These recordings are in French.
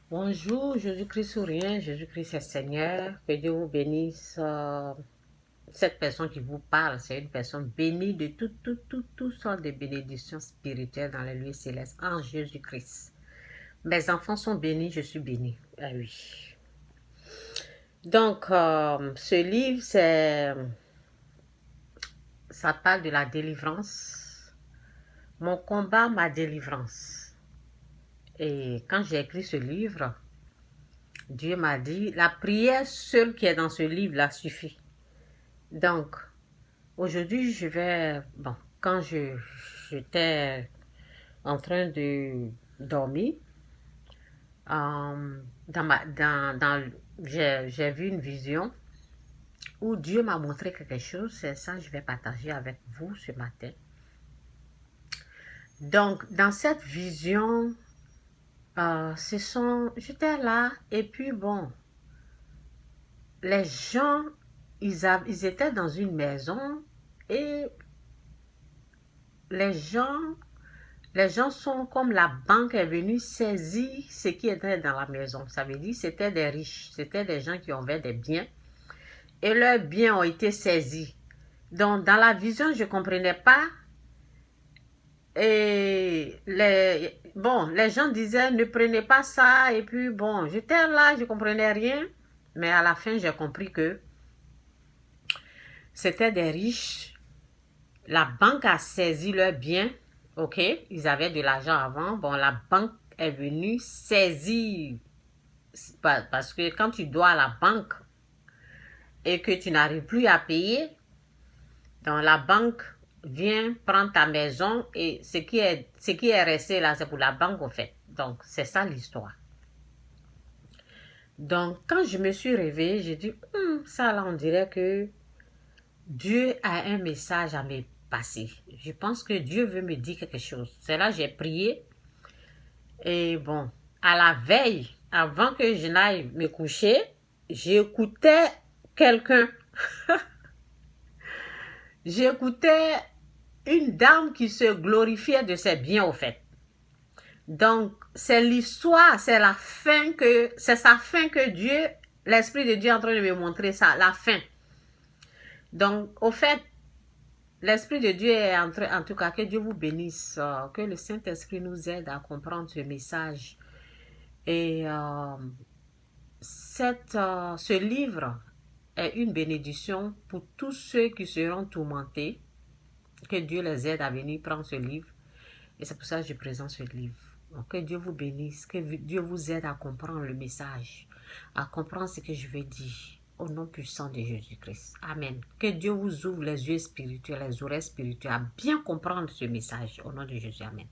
Bonjour, Jésus-Christ ou rien, Jésus-Christ est Seigneur, que Dieu vous bénisse. Cette personne qui vous parle, c'est une personne bénie de toutes sortes de bénédictions spirituelles dans les lieux célestes en Jésus-Christ. Mes enfants sont bénis, je suis bénie. Ah oui. Donc, ce livre, ça parle de la délivrance. Mon combat, ma délivrance. Et quand j'ai écrit ce livre, Dieu m'a dit, la prière seule qui est dans ce livre-là suffit. Donc, aujourd'hui, bon, quand j'étais en train de dormir, j'ai vu une vision où Dieu m'a montré quelque chose. C'est ça que je vais partager avec vous ce matin. Donc, dans cette vision, j'étais là et puis bon, les gens, ils étaient dans une maison et les gens, les gens sont comme la banque est venue saisir ce qui était dans la maison. Ça veut dire que c'était des riches, c'était des gens qui avaient des biens et leurs biens ont été saisis. Donc, dans la vision, je ne comprenais pas. Et les gens disaient ne prenez pas ça. Et puis bon, j'étais là, je ne comprenais rien. Mais à la fin, j'ai compris que c'était des riches. La banque a saisi leurs biens. OK, ils avaient de l'argent avant. Bon, la banque est venue saisir. Parce que quand tu dois à la banque et que tu n'arrives plus à payer, donc la banque vient prendre ta maison et ce qui est resté là, c'est pour la banque au fait. Donc, c'est ça l'histoire. Donc, quand je me suis réveillée, j'ai dit, ça là, on dirait que Dieu a un message à me passer. Je pense que Dieu veut me dire quelque chose. C'est là que j'ai prié. Et bon, à la veille, avant que je n'aille me coucher, j'écoutais quelqu'un. J'écoutais une dame qui se glorifiait de ses biens au fait. Donc, c'est l'histoire, c'est sa fin que Dieu, l'Esprit de Dieu est en train de me montrer ça, la fin. Donc, au fait, l'Esprit de Dieu est en tout cas, que Dieu vous bénisse, que le Saint-Esprit nous aide à comprendre ce message. Et ce livre est une bénédiction pour tous ceux qui seront tourmentés. Que Dieu les aide à venir prendre ce livre. Et c'est pour ça que je présente ce livre. Donc, que Dieu vous bénisse, que Dieu vous aide à comprendre le message, à comprendre ce que je vais dire. Au nom puissant de Jésus-Christ. Amen. Que Dieu vous ouvre les yeux spirituels, les oreilles spirituelles, à bien comprendre ce message. Au nom de Jésus. Amen.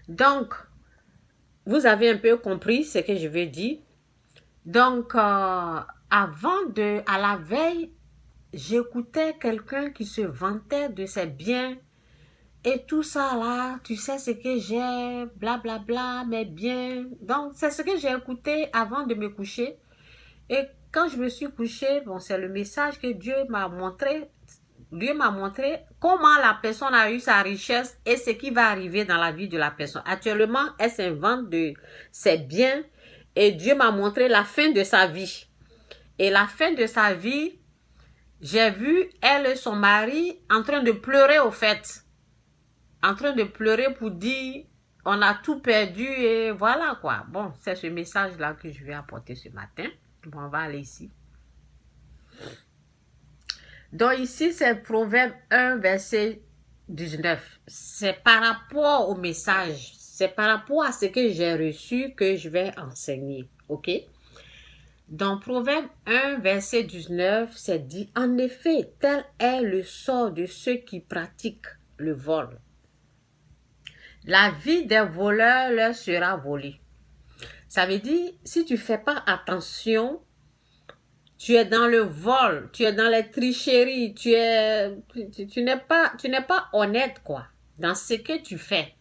Donc, vous avez un peu compris ce que je vais dire. Donc, à la veille, j'écoutais quelqu'un qui se vantait de ses biens et tout ça là, tu sais ce que j'ai, blablabla, mes biens. Donc, c'est ce que j'ai écouté avant de me coucher. Et quand je me suis couchée, bon, c'est le message que Dieu m'a montré. Dieu m'a montré comment la personne a eu sa richesse et ce qui va arriver dans la vie de la personne. Actuellement, elle s'invente de ses biens et Dieu m'a montré la fin de sa vie. Et la fin de sa vie, j'ai vu elle et son mari en train de pleurer au fait. En train de pleurer pour dire on a tout perdu et voilà quoi. Bon, c'est ce message-là que je vais apporter ce matin. Bon, on va aller ici. Donc ici, c'est Proverbe 1, verset 19. C'est par rapport au message, c'est par rapport à ce que j'ai reçu que je vais enseigner. OK? Dans Proverbe 1, verset 19, c'est dit, en effet, tel est le sort de ceux qui pratiquent le vol. La vie des voleurs leur sera volée. Ça veut dire, si tu ne fais pas attention, tu es dans le vol, tu es dans les tricheries, tu n'es pas honnête, quoi, dans ce que tu fais.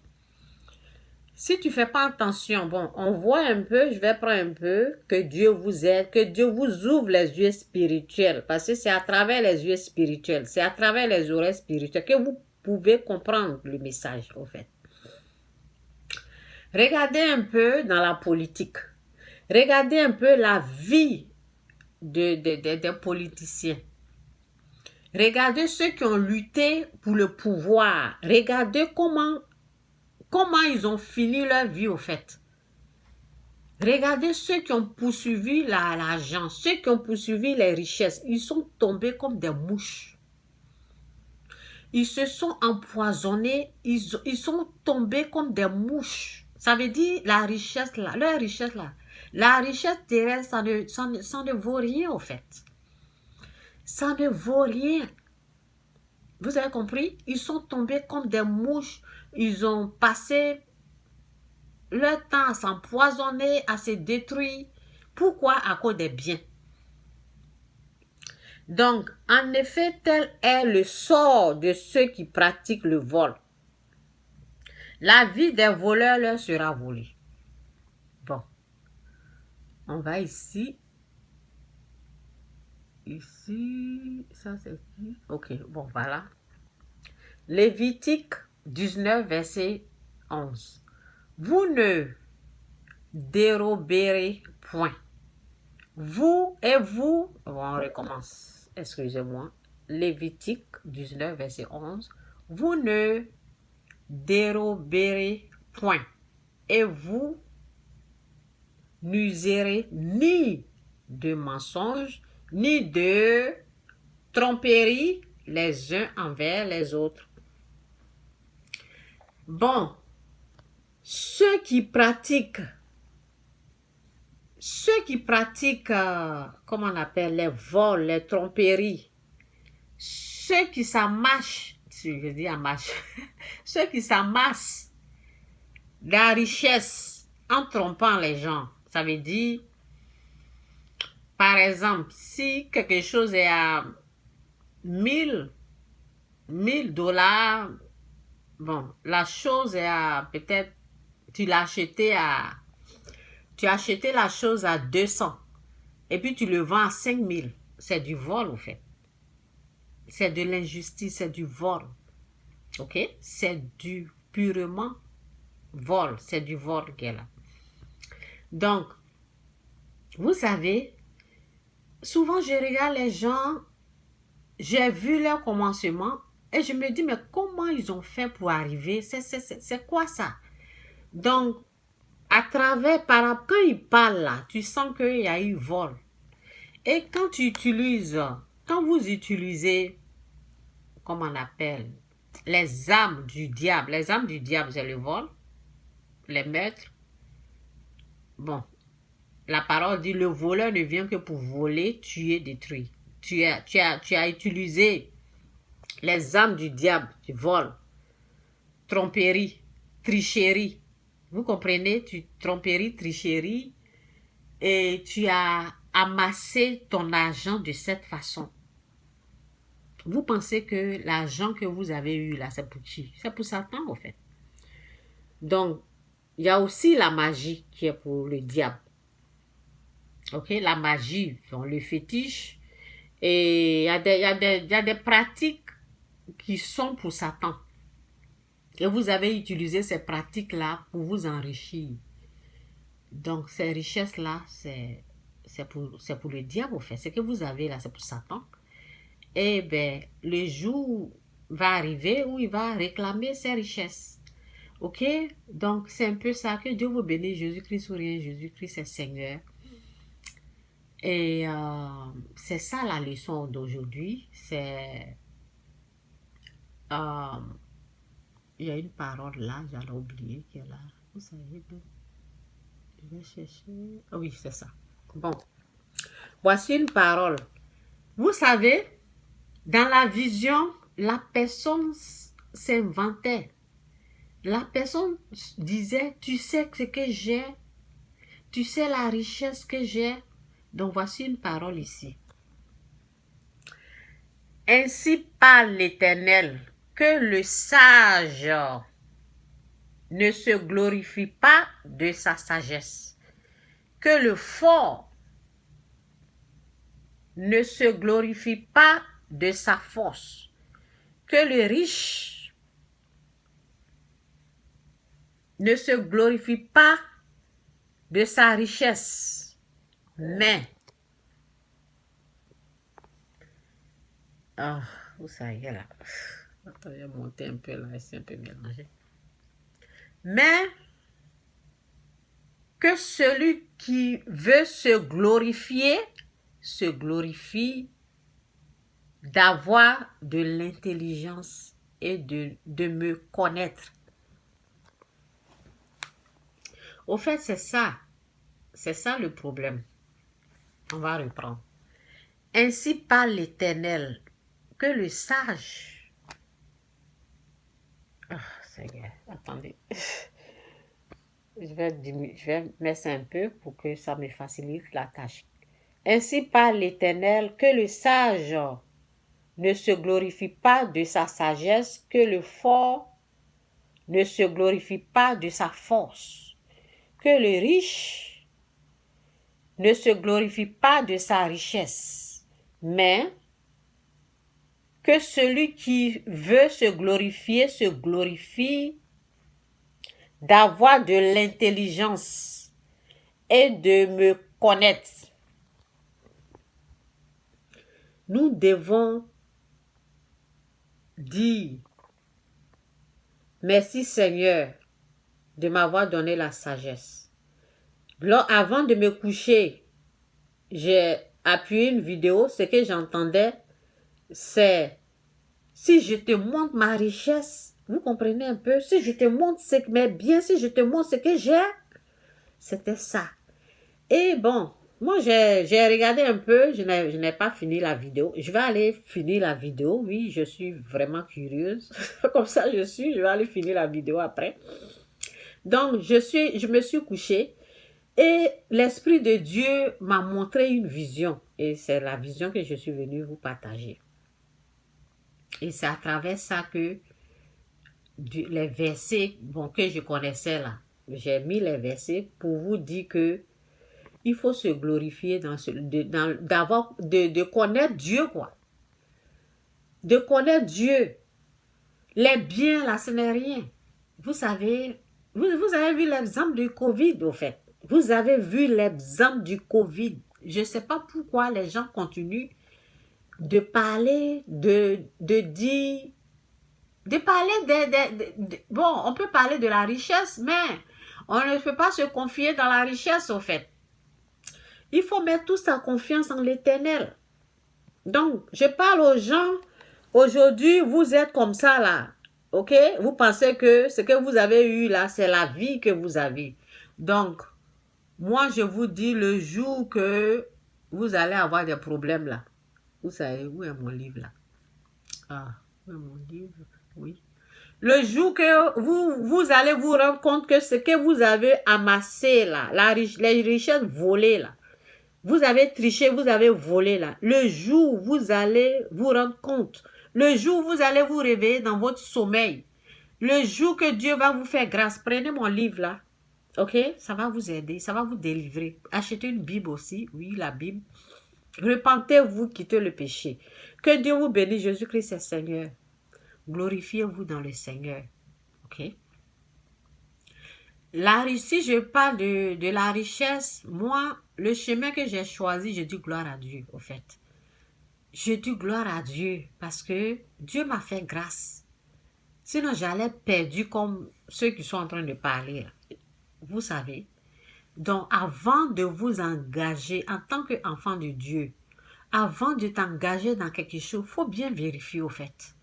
Si tu ne fais pas attention, bon, on voit un peu, je vais prendre un peu, que Dieu vous aide, que Dieu vous ouvre les yeux spirituels, parce que c'est à travers les yeux spirituels, c'est à travers les oreilles spirituelles que vous pouvez comprendre le message, au fait. Regardez un peu dans la politique. Regardez un peu la vie des politiciens. Regardez ceux qui ont lutté pour le pouvoir. Regardez comment ils ont fini leur vie au fait. Regardez ceux qui ont poursuivi l'argent, ceux qui ont poursuivi les richesses. Ils sont tombés comme des mouches. Ils se sont empoisonnés, ils sont tombés comme des mouches. Ça veut dire la richesse là, leur richesse là. La richesse terrestre, ça ne vaut rien au fait. Ça ne vaut rien. Vous avez compris? Ils sont tombés comme des mouches. Ils ont passé leur temps à s'empoisonner, à se détruire. Pourquoi? À cause des biens. Donc, en effet, tel est le sort de ceux qui pratiquent le vol. La vie des voleurs leur sera volée. Bon, on va ici. Ici, ça c'est qui? Ok, bon, voilà. Lévitique 19, verset 11. Vous ne déroberez point. Vous et vous, bon, on recommence, excusez-moi. Lévitique 19, verset 11. Vous ne déroberez point. Et vous n'userez ni de mensonges, ni de tromperie les uns envers les autres. Bon, ceux qui pratiquent, comment on appelle, les vols, les tromperies, ceux qui s'amassent, si je dis amassent, ceux qui s'amassent la richesse en trompant les gens, ça veut dire, par exemple, si quelque chose est à 1000 dollars, bon, la chose est à peut-être, tu as acheté la chose à 200 et puis tu le vends à 5000. C'est du vol, au fait. C'est de l'injustice, c'est du vol. Ok? C'est du purement vol. C'est du vol qu'elle a. Donc, vous savez, souvent je regarde les gens, j'ai vu leur commencement et je me dis, mais comment ils ont fait pour arriver? C'est quoi ça? Donc, à travers, quand ils parlent là, tu sens qu'il y a eu vol. Et quand vous utilisez, comment on appelle, les armes du diable, c'est le vol, les meurtres. Bon, la parole dit, le voleur ne vient que pour voler, tuer, détruire. Tu as utilisé les armes du diable, du vol, tromperie, tricherie. Vous comprenez? Tromperie, tricherie. Et tu as amassé ton argent de cette façon. Vous pensez que l'argent que vous avez eu là, c'est pour qui? C'est pour Satan, en fait. Donc, il y a aussi la magie qui est pour le diable. Ok? La magie, le fétiche. Et il y a des pratiques qui sont pour Satan. Et vous avez utilisé ces pratiques-là pour vous enrichir. Donc, ces richesses-là, c'est pour le diable, en fait. Ce que vous avez là, c'est pour Satan. Eh bien, le jour va arriver où il va réclamer ses richesses. Ok? Donc, c'est un peu ça. Que Dieu vous bénisse. Jésus-Christ sourire. Jésus-Christ est Seigneur. Et c'est ça la leçon d'aujourd'hui. C'est... il y a une parole là, j'allais oublier qu'elle est là. Vous savez, je vais chercher. Oh oui, c'est ça. Bon. Voici une parole. Vous savez, dans la vision, la personne s'inventait. La personne disait, tu sais ce que j'ai, tu sais la richesse que j'ai. Donc voici une parole ici. Ainsi parle l'Éternel, que le sage ne se glorifie pas de sa sagesse, que le fort ne se glorifie pas de sa force, que le riche ne se glorifie pas de sa richesse, mais... Ah, où ça y est là? Attends, je vais monter un peu là, c'est un peu mélangé. Mais que celui qui veut se glorifie d'avoir de l'intelligence et de me connaître. Au fait, c'est ça le problème. On va reprendre. Ainsi parle l'Éternel, que le sage... Ah, Seigneur, attendez. Je vais mettre ça un peu pour que ça me facilite la tâche. Ainsi parle l'Éternel, que le sage ne se glorifie pas de sa sagesse, que le fort ne se glorifie pas de sa force, que le riche ne se glorifie pas de sa richesse, mais que celui qui veut se glorifie d'avoir de l'intelligence et de me connaître. Nous devons dire merci Seigneur de m'avoir donné la sagesse. Avant de me coucher, j'ai appuyé une vidéo. Ce que j'entendais, c'est si je te montre ma richesse, vous comprenez un peu, si je te montre ce que mes biens, si je te montre ce que j'ai, c'était ça. Et bon, moi j'ai regardé un peu, je n'ai pas fini la vidéo. Je vais aller finir la vidéo, oui, je suis vraiment curieuse. Comme ça je vais aller finir la vidéo après. Donc je me suis couchée et l'Esprit de Dieu m'a montré une vision. Et c'est la vision que je suis venue vous partager. Et c'est à travers ça que les versets que je connaissais là, j'ai mis les versets pour vous dire que il faut se glorifier de connaître Dieu, quoi. De connaître Dieu. Les biens là, ce n'est rien. Vous savez, vous avez vu l'exemple du Covid, au fait. Vous avez vu l'exemple du Covid. Je ne sais pas pourquoi les gens continuent de parler, de dire... De parler bon, on peut parler de la richesse, mais on ne peut pas se confier dans la richesse, au fait. Il faut mettre toute sa confiance en l'Éternel. Donc, je parle aux gens, aujourd'hui, vous êtes comme ça, là. OK? Vous pensez que ce que vous avez eu, là, c'est la vie que vous avez. Donc, moi, je vous dis, le jour que vous allez avoir des problèmes, là. Vous savez, où est mon livre, là? Ah, où est mon livre? Oui. Le jour que vous allez vous rendre compte que ce que vous avez amassé là, les richesses volées là, vous avez triché, vous avez volé là. Le jour où vous allez vous rendre compte, le jour où vous allez vous réveiller dans votre sommeil, le jour que Dieu va vous faire grâce, prenez mon livre là, ok? Ça va vous aider, ça va vous délivrer. Achetez une Bible aussi, oui, la Bible. Repentez-vous, quittez le péché. Que Dieu vous bénisse, Jésus-Christ est Seigneur. Glorifiez-vous dans le Seigneur. Ok? Si je parle de la richesse, moi, le chemin que j'ai choisi, je dis gloire à Dieu, au fait. Je dis gloire à Dieu parce que Dieu m'a fait grâce. Sinon, j'allais perdu comme ceux qui sont en train de parler. Vous savez. Donc, avant de vous engager en tant qu'enfant de Dieu, avant de t'engager dans quelque chose, il faut bien vérifier, au fait.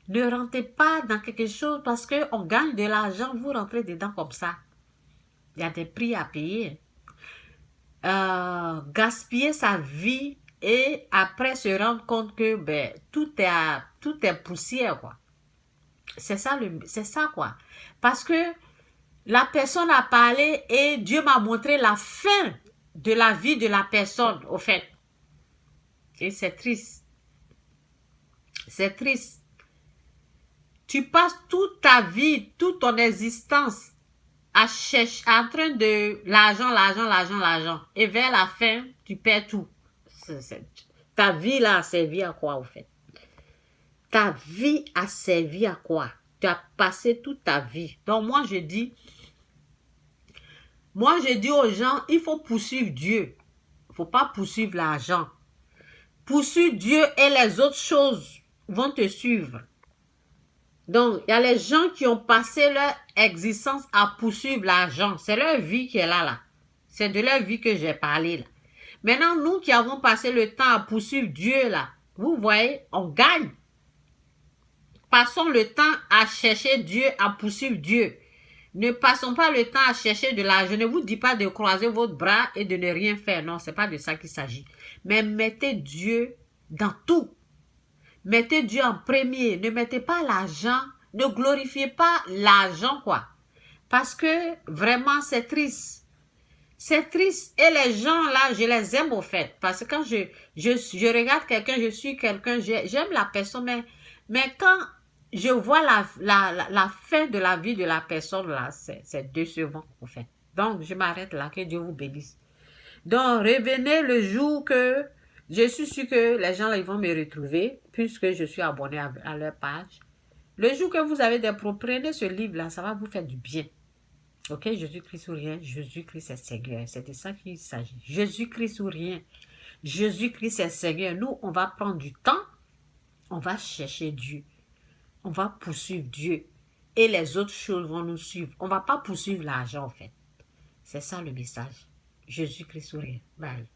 Ne rentrez pas dans quelque chose parce qu'on gagne de l'argent, vous rentrez dedans comme ça. Il y a des prix à payer. Gaspiller sa vie et après se rendre compte que tout est poussière, quoi. C'est ça, quoi. Parce que la personne a parlé et Dieu m'a montré la fin de la vie de la personne, au fait. Et c'est triste. C'est triste. Tu passes toute ta vie, toute ton existence à chercher, en train de l'argent. Et vers la fin, tu perds tout. Ta vie là a servi à quoi, au fait? Ta vie a servi à quoi? Tu as passé toute ta vie. Donc moi, je dis, Moi, je dis aux gens, il faut poursuivre Dieu. Il ne faut pas poursuivre l'argent. Poursuivre Dieu et les autres choses vont te suivre. Donc, il y a les gens qui ont passé leur existence à poursuivre l'argent. C'est leur vie qui est là. C'est de leur vie que j'ai parlé là. Maintenant, nous qui avons passé le temps à poursuivre Dieu là, vous voyez, on gagne. Passons le temps à chercher Dieu, à poursuivre Dieu. Ne passons pas le temps à chercher de l'argent. Je ne vous dis pas de croiser votre bras et de ne rien faire. Non, ce n'est pas de ça qu'il s'agit. Mais mettez Dieu dans tout. Mettez Dieu en premier. Ne mettez pas l'argent. Ne glorifiez pas l'argent, quoi. Parce que vraiment, c'est triste. C'est triste. Et les gens, là, je les aime au fait. Parce que quand je regarde quelqu'un, je suis quelqu'un, j'aime la personne, mais quand je vois la fin de la vie de la personne, là, c'est décevant, au fait. Donc, je m'arrête là. Que Dieu vous bénisse. Donc, revenez le jour que je suis sûre que les gens là, ils vont me retrouver, puisque je suis abonné à leur page. Le jour que vous avez des problèmes, prenez ce livre-là, ça va vous faire du bien. Ok, Jésus-Christ ou rien, Jésus-Christ est Seigneur. C'est de ça qu'il s'agit. Jésus-Christ ou rien, Jésus-Christ est Seigneur. Nous, on va prendre du temps, on va chercher Dieu, on va poursuivre Dieu. Et les autres choses vont nous suivre. On ne va pas poursuivre l'argent, en fait. C'est ça le message. Jésus-Christ ou rien. Bye.